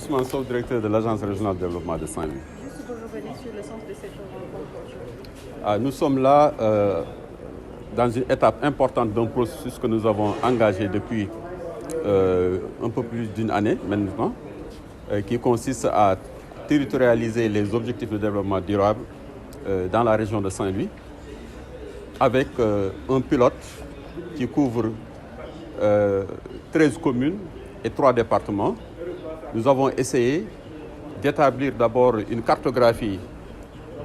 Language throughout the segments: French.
Ousmane Sow, directeur de l'Agence régionale de développement de Saint-Louis. Juste pour revenir sur le sens de cette rencontre aujourd'hui. Nous sommes là dans une étape importante d'un processus que nous avons engagé depuis un peu plus d'une année maintenant, qui consiste à territorialiser les objectifs de développement durable dans la région de Saint-Louis, avec un pilote qui couvre 13 communes et 3 départements. Nous avons essayé d'établir d'abord une cartographie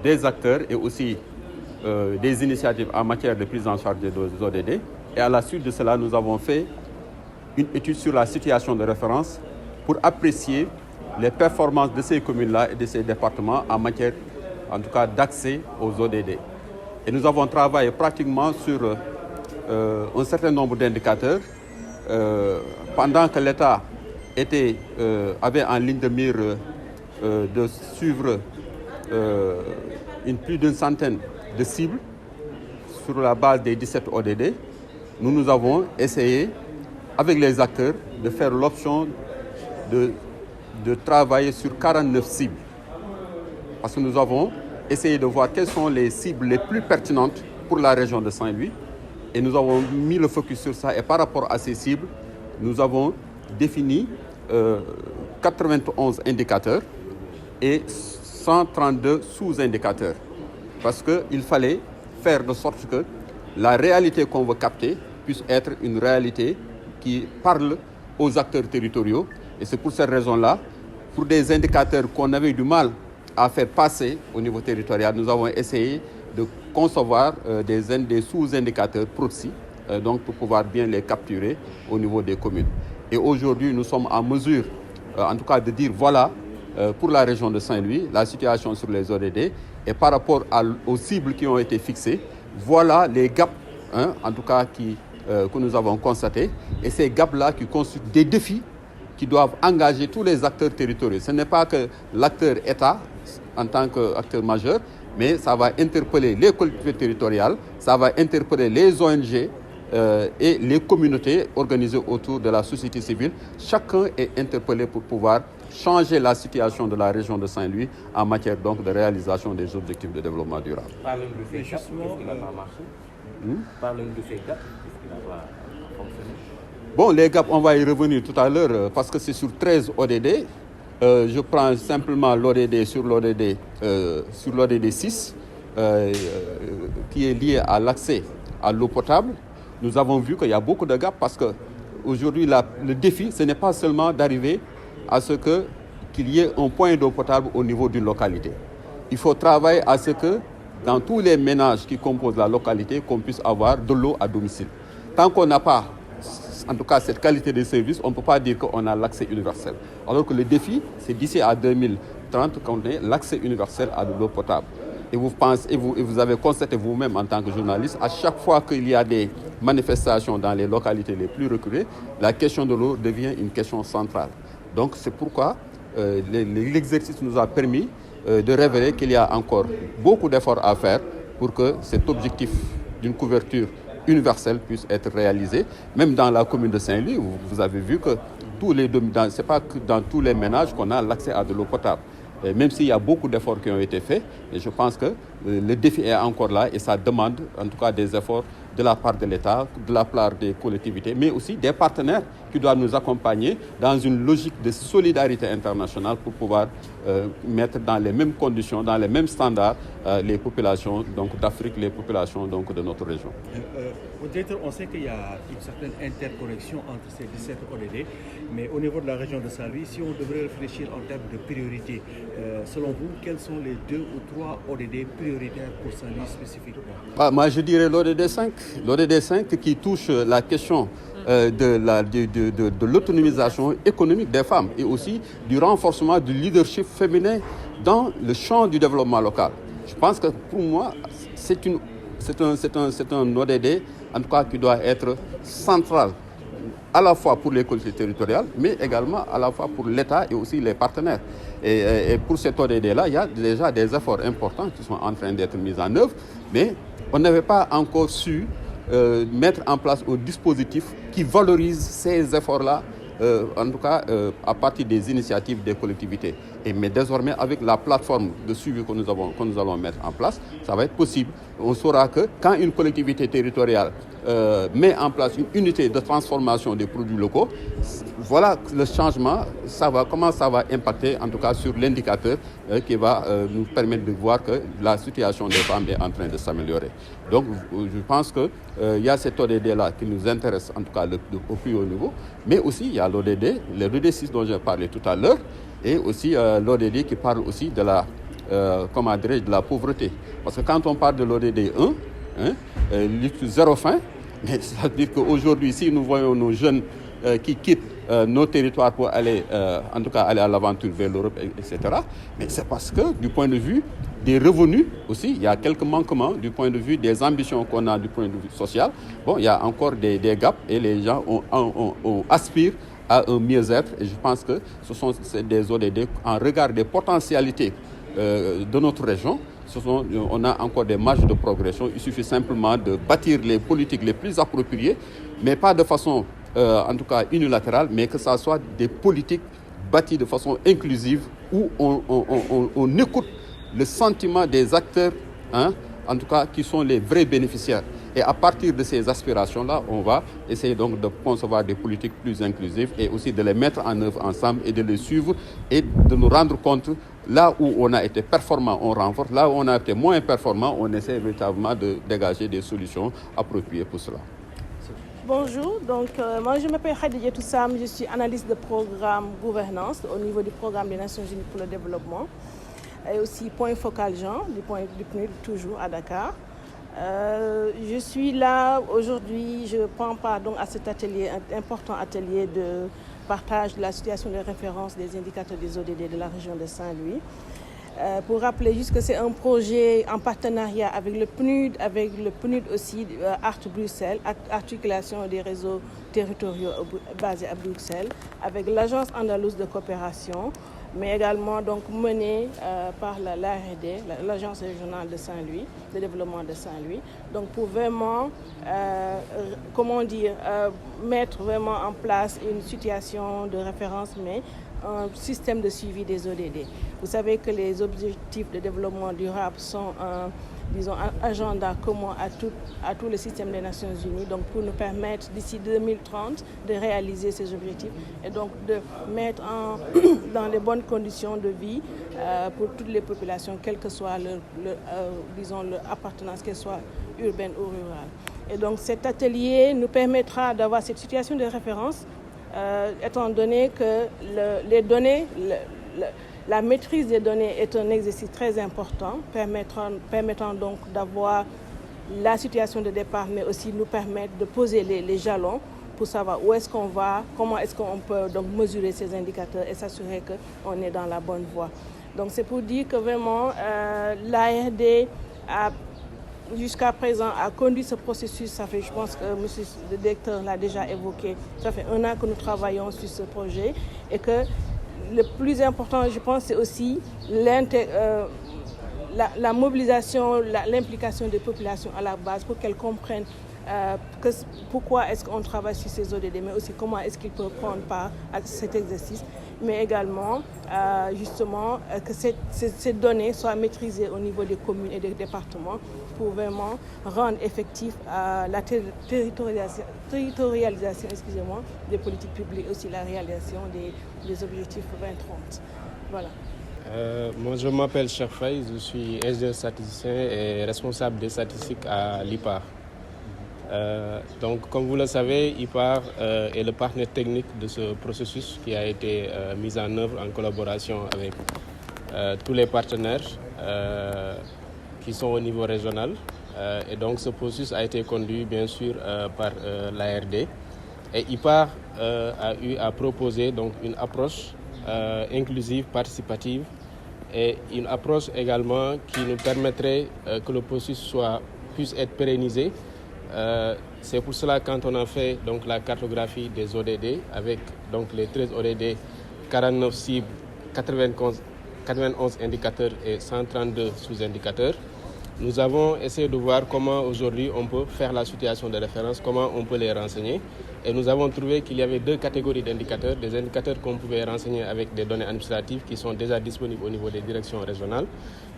des acteurs et aussi des initiatives en matière de prise en charge des ODD. Et à la suite de cela, nous avons fait une étude sur la situation de référence pour apprécier les performances de ces communes-là et de ces départements en matière, en tout cas, d'accès aux ODD. Et nous avons travaillé pratiquement sur un certain nombre d'indicateurs pendant que l'État avait en ligne de mire de suivre plus d'une centaine de cibles sur la base des 17 ODD. Nous avons essayé, avec les acteurs, de faire l'option de travailler sur 49 cibles. Parce que nous avons essayé de voir quelles sont les cibles les plus pertinentes pour la région de Saint-Louis. Et nous avons mis le focus sur ça. Et par rapport à ces cibles, nous avons défini 91 indicateurs et 132 sous-indicateurs. Parce qu'il fallait faire de sorte que la réalité qu'on veut capter puisse être une réalité qui parle aux acteurs territoriaux. Et c'est pour cette raison-là, pour des indicateurs qu'on avait du mal à faire passer au niveau territorial, nous avons essayé de concevoir des sous-indicateurs proxy, donc pour pouvoir bien les capturer au niveau des communes. Et aujourd'hui, nous sommes en mesure, en tout cas, de dire voilà, pour la région de Saint-Louis, la situation sur les ODD, et par rapport aux cibles qui ont été fixées, voilà les gaps, en tout cas, que nous avons constatés. Et ces gaps-là qui constituent des défis qui doivent engager tous les acteurs territoriaux. Ce n'est pas que l'acteur État, en tant qu'acteur majeur, mais ça va interpeller les collectivités territoriales, ça va interpeller les ONG et les communautés organisées autour de la société civile. Chacun est interpellé pour pouvoir changer la situation de la région de Saint-Louis en matière donc de réalisation des objectifs de développement durable. Parlons de ces gaps, qu'est-ce qui n'a pas marché? Parlons de ces gaps, qu'est-ce qui n'a pas fonctionné? Bon, les gaps, on va y revenir tout à l'heure parce que c'est sur 13 ODD. Je prends simplement l'ODD sur l'ODD 6 qui est lié à l'accès à l'eau potable. Nous avons vu qu'il y a beaucoup de gaps parce qu'aujourd'hui, le défi, ce n'est pas seulement d'arriver à ce qu'il y ait un point d'eau potable au niveau d'une localité. Il faut travailler à ce que dans tous les ménages qui composent la localité, qu'on puisse avoir de l'eau à domicile. Tant qu'on n'a pas, en tout cas, cette qualité de service, on ne peut pas dire qu'on a l'accès universel. Alors que le défi, c'est d'ici à 2030 qu'on ait l'accès universel à de l'eau potable. Et vous avez constaté vous-même en tant que journaliste, à chaque fois qu'il y a des manifestations dans les localités les plus reculées, la question de l'eau devient une question centrale. Donc c'est pourquoi l'exercice nous a permis de révéler qu'il y a encore beaucoup d'efforts à faire pour que cet objectif d'une couverture universelle puisse être réalisé. Même dans la commune de Saint-Louis, vous avez vu que ce n'est pas que dans tous les ménages qu'on a l'accès à de l'eau potable. Et même s'il y a beaucoup d'efforts qui ont été faits, et je pense que le défi est encore là et ça demande en tout cas des efforts de la part de l'État, de la part des collectivités, mais aussi des partenaires qui doivent nous accompagner dans une logique de solidarité internationale pour pouvoir mettre dans les mêmes conditions, dans les mêmes standards, les populations d'Afrique, les populations de notre région. Peut-être on sait qu'il y a une certaine interconnexion entre ces 17 ODD, mais au niveau de la région de Saint-Louis, si on devrait réfléchir en termes de priorité, selon vous, quels sont les 2 ou 3 ODD prioritaires pour Saint-Louis spécifiquement? Moi, je dirais l'ODD 5. L'ODD 5 qui touche la question de l'autonomisation économique des femmes et aussi du renforcement du leadership féminin dans le champ du développement local. Je pense que pour moi, c'est un ODD en tout cas qui doit être central à la fois pour les collectivités territoriales, mais également à la fois pour l'État et aussi les partenaires. Et pour cet ODD-là, il y a déjà des efforts importants qui sont en train d'être mis en œuvre, mais on n'avait pas encore su mettre en place un dispositif qui valorise ces efforts-là en tout cas à partir des initiatives des collectivités. Mais désormais, avec la plateforme de suivi que nous allons mettre en place, ça va être possible. On saura que quand une collectivité territoriale met en place une unité de transformation des produits locaux, voilà le changement, comment ça va impacter en tout cas sur l'indicateur qui va nous permettre de voir que la situation des femmes est en train de s'améliorer. Donc je pense qu'il y a cet ODD-là qui nous intéresse en tout cas au plus haut niveau, mais aussi il y a l'ODD, le l'ODD 6 dont j'ai parlé tout à l'heure, et aussi l'ODD qui parle aussi de la, de la pauvreté. Parce que quand on parle de l'ODD 1, lutte zéro faim, mais c'est-à-dire qu'aujourd'hui, si nous voyons nos jeunes qui quittent nos territoires pour aller, en tout cas, aller à l'aventure vers l'Europe, etc. Mais c'est parce que, du point de vue des revenus aussi, il y a quelques manquements du point de vue des ambitions qu'on a du point de vue social. Bon, il y a encore des gaps et les gens aspirent à un mieux-être. Et je pense que c'est des ODD en regard des potentialités de notre région. On a encore des marges de progression. Il suffit simplement de bâtir les politiques les plus appropriées, mais pas de façon, en tout cas, unilatérale, mais que ça soit des politiques bâties de façon inclusive où on écoute le sentiment des acteurs, en tout cas, qui sont les vrais bénéficiaires. Et à partir de ces aspirations-là, on va essayer donc de concevoir des politiques plus inclusives et aussi de les mettre en œuvre ensemble et de les suivre et de nous rendre compte là où on a été performant, on renforce. Là où on a été moins performant, on essaie véritablement de dégager des solutions appropriées pour cela. Bonjour, donc moi je m'appelle Khadija Toussam, je suis analyste de programme gouvernance au niveau du programme des Nations Unies pour le développement et aussi point focal genre du PNUD toujours à Dakar. Je suis là aujourd'hui, je prends part donc à cet atelier, un important atelier de partage de la situation de référence des indicateurs des ODD de la région de Saint-Louis. Pour rappeler juste que c'est un projet en partenariat avec le PNUD aussi, Art Bruxelles, articulation des réseaux territoriaux basés à Bruxelles, avec l'Agence andalouse de coopération, mais également donc mené par l'ARD, l'Agence régionale de Saint-Louis, de développement de Saint-Louis. Donc pour vraiment, mettre vraiment en place une situation de référence, mais un système de suivi des ODD. Vous savez que les objectifs de développement durable sont un agenda commun à tout le système des Nations Unies, donc pour nous permettre d'ici 2030 de réaliser ces objectifs et donc de mettre dans les bonnes conditions de vie pour toutes les populations, quelle que soit leur appartenance, qu'elle soit urbaine ou rurale. Et donc cet atelier nous permettra d'avoir cette situation de référence étant donné que les données, la maîtrise des données est un exercice très important, permettant donc d'avoir la situation de départ, mais aussi nous permettre de poser les jalons pour savoir où est-ce qu'on va, comment est-ce qu'on peut donc mesurer ces indicateurs et s'assurer qu'on est dans la bonne voie. Donc c'est pour dire que vraiment l'ARD a jusqu'à présent a conduit ce processus. Ça fait, je pense que monsieur le directeur l'a déjà évoqué, ça fait 1 an que nous travaillons sur ce projet et que le plus important, je pense, c'est aussi la mobilisation, l'implication des populations à la base pour qu'elles comprennent pourquoi est-ce qu'on travaille sur ces ODD, mais aussi comment est-ce qu'ils peuvent prendre part à cet exercice, mais également justement que ces données soient maîtrisées au niveau des communes et des départements pour vraiment rendre effectif la territorialisation des politiques publiques, aussi la réalisation des objectifs 2030. Voilà. Moi, je m'appelle Cheikh Faye, je suis ingénieur statisticien et responsable des statistiques à l'IPAR. Donc, comme vous le savez, IPAR est le partenaire technique de ce processus qui a été mis en œuvre en collaboration avec tous les partenaires qui sont au niveau régional. Et donc, ce processus a été conduit, bien sûr, par l'ARD. Et IPAR a eu à proposer donc, une approche inclusive, participative, et une approche également qui nous permettrait que le processus puisse être pérennisé. C'est pour cela quand on a fait donc, la cartographie des ODD avec donc, les 13 ODD, 49 cibles, 91 indicateurs et 132 sous-indicateurs, nous avons essayé de voir comment aujourd'hui on peut faire la situation de référence, comment on peut les renseigner. Et nous avons trouvé qu'il y avait 2 catégories d'indicateurs, des indicateurs qu'on pouvait renseigner avec des données administratives qui sont déjà disponibles au niveau des directions régionales,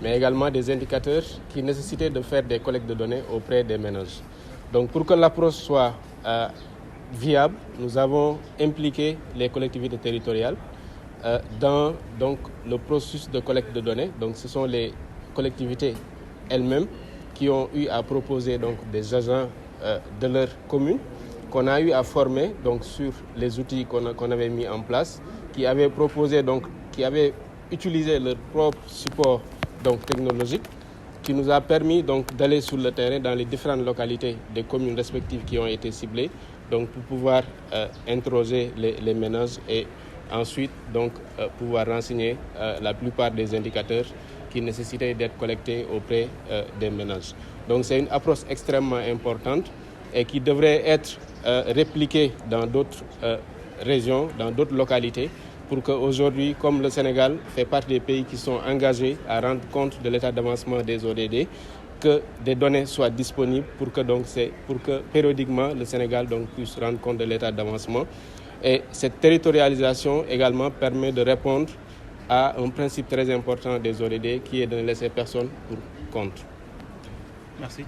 mais également des indicateurs qui nécessitaient de faire des collectes de données auprès des ménages. Donc pour que l'approche soit viable, nous avons impliqué les collectivités territoriales dans donc, le processus de collecte de données. Donc ce sont les collectivités elles-mêmes qui ont eu à proposer donc, des agents de leur commune qu'on a eu à former donc, sur les outils qu'on avait mis en place, qui avaient proposé, donc, qui avaient utilisé leur propre support donc, technologique, qui nous a permis donc, d'aller sur le terrain dans les différentes localités des communes respectives qui ont été ciblées, donc, pour pouvoir interroger les ménages et ensuite donc, pouvoir renseigner la plupart des indicateurs qui nécessitaient d'être collectés auprès des ménages. Donc c'est une approche extrêmement importante et qui devrait être répliquée dans d'autres régions, dans d'autres localités, pour qu'aujourd'hui, comme le Sénégal fait partie des pays qui sont engagés à rendre compte de l'état d'avancement des ODD, que des données soient disponibles pour que périodiquement le Sénégal donc, puisse rendre compte de l'état d'avancement. Et cette territorialisation également permet de répondre à un principe très important des ODD qui est de ne laisser personne pour compte. Merci.